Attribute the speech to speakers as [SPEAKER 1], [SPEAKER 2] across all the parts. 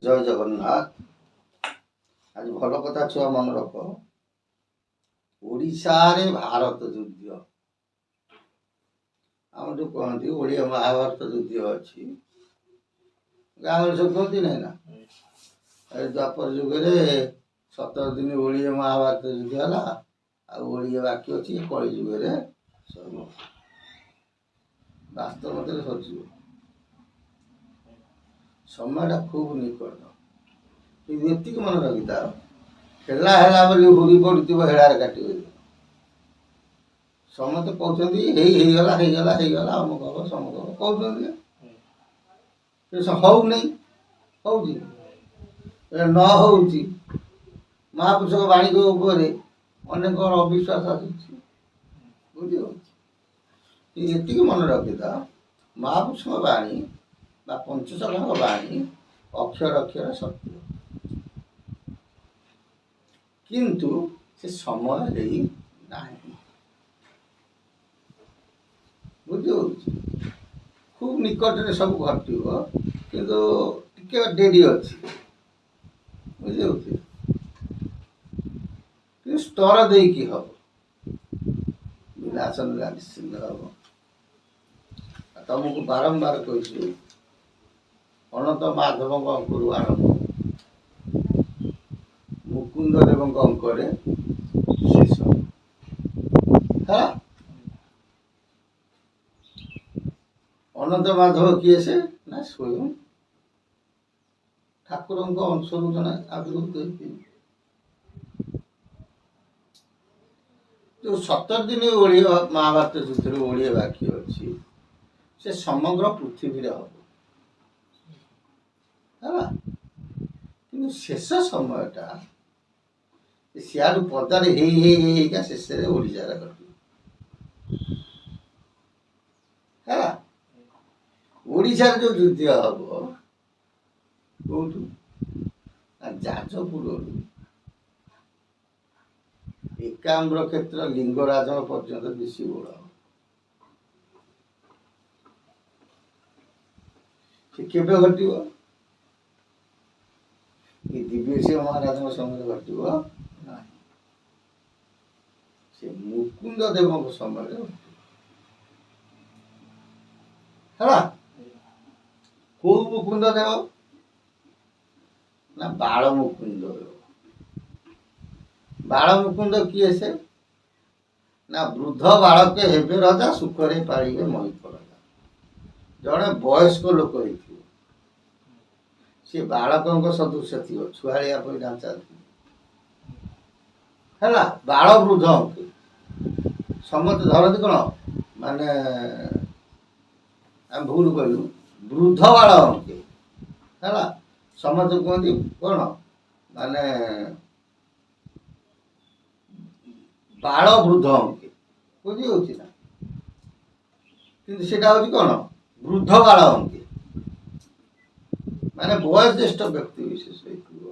[SPEAKER 1] ଜୟ ଜଗନ୍ନାଥ। ଆଜି ଭଲ କଥା ଛୁଆ ମନେ ରଖ। ଓଡ଼ିଶାରେ ଭାରତ ଯୁଦ୍ଧ, ଆମର ଯୋଉ କହନ୍ତି ଓଡ଼ିଆ ମହାଭାରତ ଯୁଦ୍ଧ ଅଛି, ଗାଁରେ ସବୁ କୁହନ୍ତି ନାହିଁ ନା, ଦ୍ୱାପର ଯୁଗରେ 17 ଦିନ ଓଡ଼ିଆ ମହାଭାରତ ଯୁଦ୍ଧ ହେଲା, ଆଉ ଓଡ଼ିଆ ବାକି ଅଛି କଳି ଯୁଗରେ ସରିବ, ବାସ୍ତବରେ ସରିଯିବ। ସମୟଟା ଖୁବ୍ ନିକଟ, କିନ୍ତୁ ଏତିକି ମନେ ରଖିଥାଅ, ହେଲା ହେଲା ବୋଲି ହୁରି ପଡ଼ିଥିବ ହେଳାରେ କାଟିବ। ସମସ୍ତେ କହୁଛନ୍ତି ହେଇଗଲା ହେଇଗଲା ହେଇଗଲା ଅମୁକ ହବ ସମୁକ ହବ କହୁଛନ୍ତି, ହଉନେଇ। ହଉଛି ନ ହଉଛି ମହାପୁରୁଷଙ୍କ ବାଣୀଙ୍କ ଉପରେ ଅନେକ ଅବିଶ୍ୱାସ ଆସୁଛି, ବୁଝିପାରୁଛି। ଏତିକି ମନେ ରଖିଥାଅ, ମହାପୁରୁଷଙ୍କ ବାଣୀ ବା ପଞ୍ଚସଖାଙ୍କ ବାଣୀ ଅକ୍ଷର ଅକ୍ଷର ସତ୍ୟ, କିନ୍ତୁ ସେ ସମୟ ଦେଇ ନାହିଁ, ବୁଝିପାରୁଛି। ଖୁବ୍ ନିକଟରେ ସବୁ ଘଟିବ, କିନ୍ତୁ ଟିକେ ଡେରି ଅଛି, ବୁଝିପାରୁଛି। କିନ୍ତୁ ସ୍ତର ଦେଇକି ହବ, ବିନାଶ ନିଶ୍ଚିନ୍ତ ହବ। ତମକୁ ବାରମ୍ବାର କହିଛି, ଅନନ୍ତ ମାଧବଙ୍କ ଅଙ୍କରୁ ଆରମ୍ଭ, ମୁକୁନ୍ଦ ଦେବଙ୍କ ଅଙ୍କରେ ଶେଷ ହେଲା। ଅନନ୍ତ ମାଧବ କିଏ? ସେ ନା ସ୍ୱୟଂ ଠାକୁରଙ୍କ ଅଂଶରୁ ଜଣେ ଆବିର୍ଭୂତ ହେଇଛି। ଯୋଉ 17 ଦିନ ଓଡ଼ିଆ ମହାଭାରତ ଯୁଦ୍ଧରେ ଓଡ଼ିଆ ବାକି ଅଛି, ସେ ସମଗ୍ର ପୃଥିବୀରେ ହବ ହେଲା। କିନ୍ତୁ ଶେଷ ସମୟଟା ସିଆଡୁ ପଦାରେ ହେଇକା ଶେଷରେ ଓଡ଼ିଶାରେ ଘଟିବ ହେଲା। ଓଡ଼ିଶାରେ ଯୋଉ ଯୁଦ୍ଧ ହବ କୋଉଠୁ? ଯାଜପୁରରୁ ଏକାମ୍ର କ୍ଷେତ୍ର ଲିଙ୍ଗରାଜ ପର୍ଯ୍ୟନ୍ତ ବେଶୀ ବଡ଼। ସେ କେବେ ଘଟିବ? ଏ ଦିବ୍ୟସିଂହ ମହାରାଜଙ୍କ ସମୟରେ ଘଟିବ ନାହିଁ, ସେ ମୁକୁନ୍ଦ ଦେବଙ୍କ ସମୟରେ ଘଟିବ ହେଲା। କୋଉ ମୁକୁନ୍ଦ ଦେବ? ନା ବାଳ ମୁକୁନ୍ଦ ଦେବ। ବାଳ ମୁକୁନ୍ଦ କିଏ? ସେ ନା ବୃଦ୍ଧ ବାଳକେ ହେବେ ରାଜା, ସୁଖରେ ପାଳିବେ ମହିପ ରାଜା। ଜଣେ ବୟସ୍କ ଲୋକ ହେଇଥିବ, ସେ ବାଳକଙ୍କ ସଦୃଶ ଥିବ, ଛୁଆଳିଆ ପରି ଢାଞ୍ଚା ଥିବ ହେଲା। ବାଳ ବୃଦ୍ଧ ଅଙ୍କେ ସମସ୍ତେ ଧରନ୍ତି କଣ, ମାନେ ଆମେ ଭୁଲ କହିଲୁ, ବୃଦ୍ଧ ବାଳ ଅଙ୍କେ ହେଲା। ସମସ୍ତେ କୁହନ୍ତି କଣ, ମାନେ ବାଳ ବୃଦ୍ଧ ଅଙ୍କେ, ବୁଝିଯାଉଛି ନା। କିନ୍ତୁ ସେଟା ହଉଛି କଣ, ବୃଦ୍ଧ ବାଳ ଅଙ୍କେ, ମାନେ ବୟୋଜ୍ୟେଷ୍ଠ ବ୍ୟକ୍ତି ବିଶେଷ ହେଇଥିବ।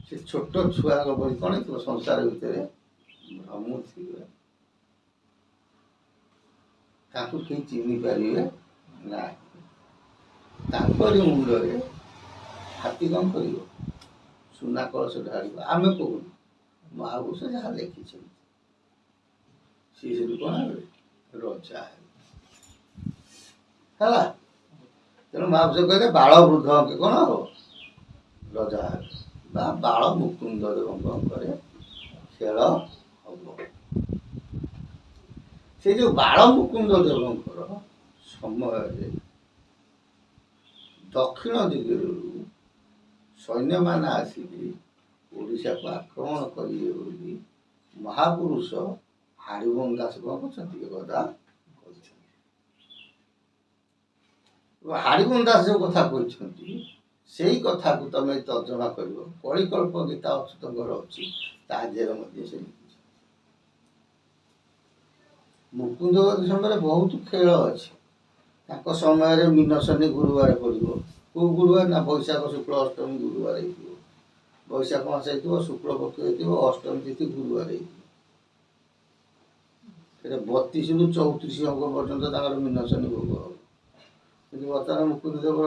[SPEAKER 1] ସେ ଛୋଟ ଛୁଆଙ୍କ ପରି କଣ ହେଇଥିବ, ସଂସାର ଭିତରେ ଭ୍ରମୁଥିବେ, ତାଙ୍କୁ କେହି ଚିହ୍ନି ପାରିବେ ନାହିଁ। ତାଙ୍କରି ମୁଣ୍ଡରେ ହାତୀ କଣ କରିବ, ସୁନା କଳସ ଢାଳିବ। ଆମେ କହୁନୁ, ମହାପୁରୁଷ ଯାହା ଲେଖିଛନ୍ତି, ସିଏ ସେଠୁ କଣ ହେବେ, ରଜା ହେବେ ହେଲା। ତେଣୁ ମହାପୁରୁଷ କହିଲେ ବାଳ ବୃଦ୍ଧ ଅଙ୍କେ କଣ ହବ, ରଜା ହେବେ, ବା ବାଳ ମୁକୁନ୍ଦ ଦେବଙ୍କ ଅଙ୍କରେ ଖେଳ ହବ। ସେ ଯୋଉ ବାଳ ମୁକୁନ୍ଦ ଦେବଙ୍କର ସମୟରେ ଦକ୍ଷିଣ ଦିଗରୁ ସୈନ୍ୟମାନେ ଆସିକି ଓଡ଼ିଶାକୁ ଆକ୍ରମଣ କରିବେ ବୋଲି ମହାପୁରୁଷ ହାରିବନ ଦାସ କଣ କରିଛନ୍ତି, ଏ କଥା କହିଛନ୍ତି। ହାରିବନ ଦାସ ଯୋଉ କଥା କହିଛନ୍ତି, ସେଇ କଥାକୁ ତମେ ତର୍ଜମା କରିବ। କଳିକଳ୍ପ ଗୀତା ଅଚ୍ୟୁତଙ୍କର ଅଛି, ତା ଦେହରେ ମଧ୍ୟ ସେ ଲିଖିଛି। ମୁକୁନ୍ଦ ସମୟରେ ବହୁତ ଖେଳ ଅଛି। ତାଙ୍କ ସମୟରେ ମୀନଶନି ଗୁରୁବାର ପଡ଼ିବ। କୋଉ ଗୁରୁବାର? ନା ବୈଶାଖ ଶୁକ୍ଳ ଅଷ୍ଟମୀ ଗୁରୁବାର ହେଇଥିବ। ବୈଶାଖ ମାସ ହେଇଥିବ, ଶୁକ୍ଳ ପକ୍ଷ ହେଇଥିବ, ଅଷ୍ଟମୀ ତିଥି ଗୁରୁବାର ହେଇଥିବ। ସେଟା 32ରୁ 34 ଅଙ୍କ ପର୍ଯ୍ୟନ୍ତ ତାଙ୍କର ମୀନଶନି ଭୋଗ ହବ। କିନ୍ତୁ ବର୍ତ୍ତମାନ ମୁକୁନ୍ଦ ଦେବ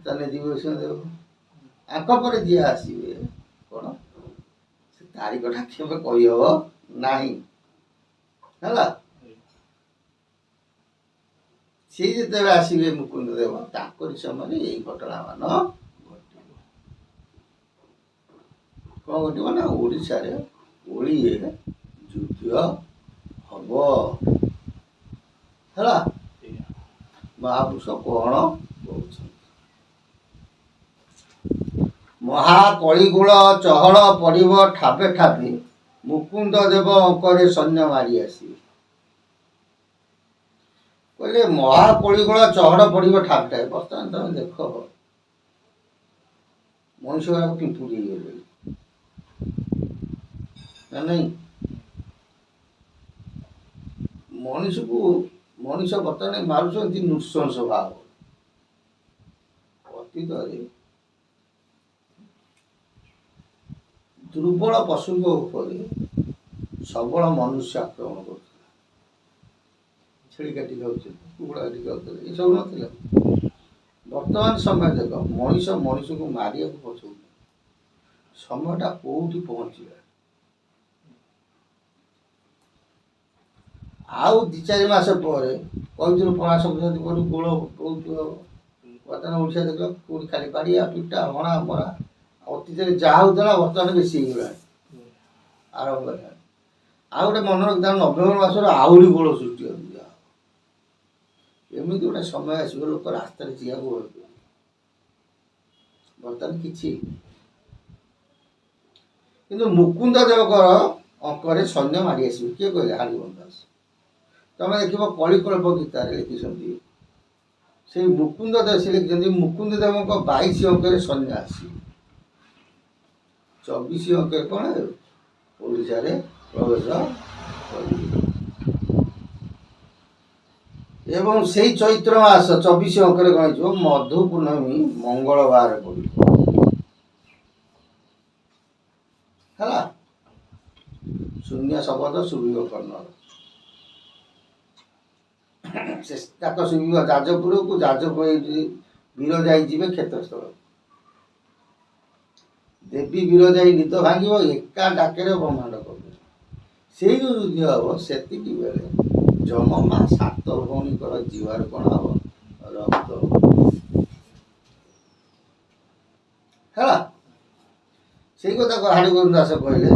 [SPEAKER 1] ତାହେଲେ ଦିବସ ଦେବ ଆଙ୍କ ପରେ ଯିଏ ଆସିବେ କ'ଣ ସେ ତାରିଖଟା କେବେ କହିହବ ନାହିଁ ହେଲା। ସିଏ ଯେତେବେଳେ ଆସିବେ ମୁକୁନ୍ଦ ଦେବ ତାଙ୍କରି ସମୟରେ ଏଇ ଘଟଣା ମାନ ଘଟିବ। କ'ଣ ଘଟିବ ନା ଓଡ଼ିଶାରେ ଓଳିଏ ଯୁଦ୍ଧ ହବ ହେଲା। ମହାପୁରୁଷ କ'ଣ କହୁଛନ୍ତି? ମହାକଳିଗୋଳ ଚହଳ ପଡ଼ିବ ଠାବେ ଠାବେ ମୁକୁନ୍ଦ ଦେବ ଅଙ୍କରେ ସୈନ୍ୟ ମାରି ଆସିବେ। କହିଲେ ମହାକଳିଗୋଳ ଚହଳ ପଡ଼ିବ ଠାବେ ଠାବେ। ବର୍ତ୍ତମାନ ତମେ ଦେଖ ମଣିଷ ଗୁଡ଼ାକ ପିମ୍ପୁଡ଼ି ହେଇଗଲେଣି ନା ନାହିଁ? ମଣିଷ ବର୍ତ୍ତମାନ ମାରୁଛନ୍ତି ନୃଶଂସ ଭାବ। ଅତୀତରେ ଦୁର୍ବଳ ପଶୁଙ୍କ ଉପରେ ସବଳ ମନୁଷ୍ୟ ଆକ୍ରମଣ କରୁଥିଲେ। ଛେଳି କାଟି ଖାଉଥିଲେ, କୁକୁଡ଼ା କାଟି ଖାଉଥିଲେ, ଏସବୁ ନଥିଲା। ବର୍ତ୍ତମାନ ସମୟ ଦେଖ ମଣିଷ ମଣିଷକୁ ମାରିବାକୁ ପଛଉନି। ସମୟଟା କୋଉଠି ପହଞ୍ଚିଲା? ଆଉ 2-4 ମାସ ପରେ କହିଥିଲୁ ପଣା ସଂକ୍ରାନ୍ତି ପରେ ଗୋଳ ବହୁତ ବର୍ତ୍ତମାନ ଓଡ଼ିଶା ଦେଖ କୋଉଠି ଖାଲି ବାଡ଼ିଆ ପିଟା ହଣା ମରା। ଅତୀତରେ ଯାହା ହେଉଥିଲା ବର୍ତ୍ତମାନ ବେଶୀ ହେଇଗଲାଣି ଆରମ୍ଭ ହେଲାଣି। ଆଉ ଗୋଟେ ମନେ ରଖିଥାଉ ନଭେମ୍ବର ମାସରେ ଆହୁରି ଗୋଳ ସୃଷ୍ଟି ହେଉଛି। ଏମିତି ଗୋଟେ ସମୟ ଆସିବ ଲୋକ ରାସ୍ତାରେ ଯିବାକୁ ବର୍ତ୍ତମାନ କିଛି। କିନ୍ତୁ ମୁକୁନ୍ଦ ଦେବଙ୍କର ଅଙ୍କରେ ସୈନ୍ୟ ମାରି ଆସିବେ। କିଏ କହିଲେ? ହରିବଂଶ ଦାସ। ତମେ ଦେଖିବ କଳିକଳ୍ପ ଗୀତାରେ ଲେଖିଛନ୍ତି ସେଇ ମୁକୁନ୍ଦ ଦେବ ସେ ଲେଖିଛନ୍ତି ମୁକୁନ୍ଦ ଦେବଙ୍କ 22 ଅଙ୍କରେ ସୈନ୍ୟ ଆସିବେ। 24 ଅଙ୍କରେ କ'ଣ ଓଡ଼ିଶାରେ ପ୍ରବେଶ କରିବେ। ଏବଂ ସେଇ ଚୈତ୍ର ମାସ 24 ଅଙ୍କରେ କ'ଣ ହେଇଯିବ? ମଧୁ ପୂର୍ଣ୍ଣମୀ ମଙ୍ଗଳବାର ପଡ଼ିବ ହେଲା। ଶୂନ୍ୟ ଶବଦ ଶୁଭିବ କର୍ଣ୍ଣର। ତାକ ଶୁଭିବ ଯାଜପୁରକୁ, ଯାଜପୁର ବିରଜାଇ ଯିବେ କ୍ଷେତ୍ରସ୍ଥଳ। ଦେବୀ ବିରଜାଇ ନିଦ ଭାଙ୍ଗିବ ଏକା ଡାକରେ ବ୍ରହ୍ମାଣ୍ଡ କରିବ। ସେଇ ଯେଉଁ ଯୁଦ୍ଧ ହବ ସେତିକି ବେଳେ ଯମ ମା 7 ଭଉଣୀଙ୍କର ଜିହ୍ୱାରୁ କ'ଣ ହବ? ରକ୍ତ ହେଲା। ସେଇ କଥା ହରିବଂଶ ଦାସ କହିଲେ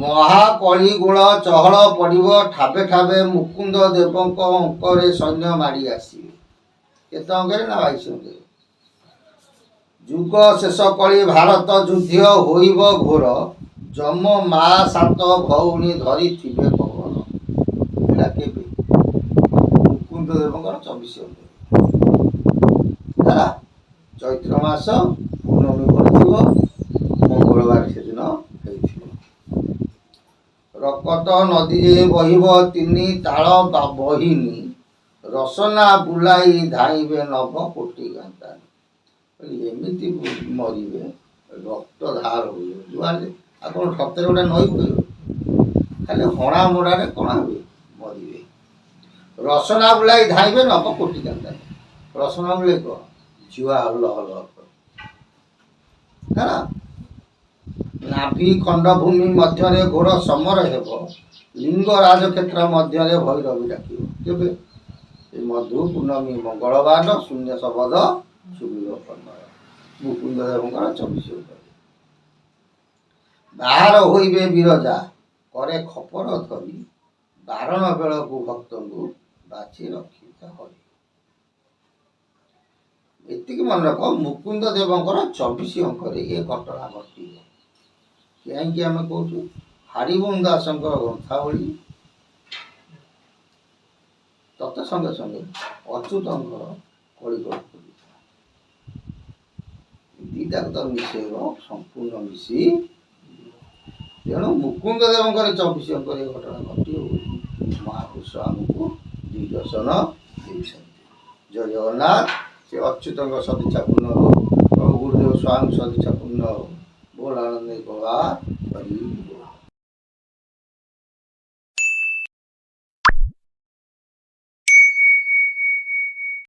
[SPEAKER 1] ମହାକଳିଗୋଳ ଚହଳ ପଡ଼ିବ ଠାବେ ଠାବେ ମୁକୁନ୍ଦ ଦେବଙ୍କ ଅଙ୍କରେ ସୈନ୍ୟ ମାଡ଼ି ଆସିବେ। କେତେ ଅଙ୍କରେ? ନା 22 ଅଙ୍କରେ। ଯୁଗ ଶେଷ କଳି ଭାରତ ଯୁଦ୍ଧ ହୋଇବ ଘୋର ଯମ ମା 7 ଭଉଣୀ ଧରିଥିବେ ପବନ। ଏଇଟା କେବେ? ମୁକୁନ୍ଦ ଦେବଙ୍କର 24 ଅଙ୍କରେ ହେଲା। ଚୈତ୍ର ମାସ ପୂର୍ଣ୍ଣମୀ ପଡ଼ିଥିବ, ମଙ୍ଗଳବାର ସେଦିନ ହେଇଥିବ। ରକତ ନଦୀରେ ବହିବ 3 ତାଳ ବହିନି ରସନା ବୁଲାଇ ଧାଇଁବେ ନବ କୋଟି ଗାନ୍ତାନି। ଏମିତି ମରିବେ ରକ୍ତ ଧାର ହୁଏ ଯୁଆଡ଼େ। ଆଉ କ'ଣ ସତରେ ଗୋଟେ ନଈ କହିବ? ଖାଲି ହଣା ମଡ଼ାରେ କ'ଣ ହୁଏ? ମରିବେ। ରସନା ବୁଲାଇ ଧାଇଁବେ ନବ କୋଟି ଗାନ୍ତାନି। ରସନା ବୁଲାଇ କ'ଣ? ଝିଅ ହଲ ହଲ ହେଲା। ନାଭି ଖଣ୍ଡଭୂମି ମଧ୍ୟରେ ଘୋର ସମର ହେବ ଲିଙ୍ଗ ରାଜକ୍ଷେତ୍ର ମଧ୍ୟରେ ଭୈରବୀ ଡାକିବ। କେବେ? ଏ ମଧୁ ପୂର୍ଣ୍ଣମୀ ମଙ୍ଗଳବାର ଶୂନ୍ୟ ଶବଦ ଶୁଭିବ କର୍ଣ୍ଣର। ମୁକୁନ୍ଦ ଦେବଙ୍କର 24 ଅଙ୍କରେ। ବାହାର ହୋଇବେ ବିରଜା କରେ ଖପର ଧରି ବାରଣ ବେଳକୁ ଭକ୍ତଙ୍କୁ ବାଛି ରଖିବେ ହରି। ଏତିକି ମନେ ରଖ ମୁକୁନ୍ଦ ଦେବଙ୍କର 24 ଅଙ୍କରେ ଏ ଘଟଣା ଘଟିବ। କାହିଁକି ଆମେ କହୁଛୁ? ହରିବଂଶ ଦାସଙ୍କର ଗ୍ରନ୍ଥାବଳୀ ତତ ସଙ୍ଗେ ସଙ୍ଗେ ଅଚ୍ୟୁତଙ୍କର କଳିଗୋଳ ଦୁଇଟାକୁ ତ ମିଶେଇବ ସମ୍ପୂର୍ଣ୍ଣ ମିଶି। ତେଣୁ ମୁକୁନ୍ଦ ଦେବଙ୍କର 24 ଅଙ୍କରେ ଘଟଣା ଘଟିବ ବୋଲି ମହାପୁରୁଷ ଆମକୁ ଦିଗ୍ଦର୍ଶନ ଦେଇଛନ୍ତି। ଜୟ ଜଗନ୍ନାଥ। ସେ ଅଚ୍ୟୁତଙ୍କ ସଦିଚ୍ଛା ପୂର୍ଣ୍ଣ ହଉ, ପ୍ରଭୁ ଗୁରୁଦେବ ସ୍ୱାମୀ ସଦିଚ୍ଛା ପୂର୍ଣ୍ଣ ହଉ। ବୋଲ ଆନନ୍ଦ ପ୍ରଭା।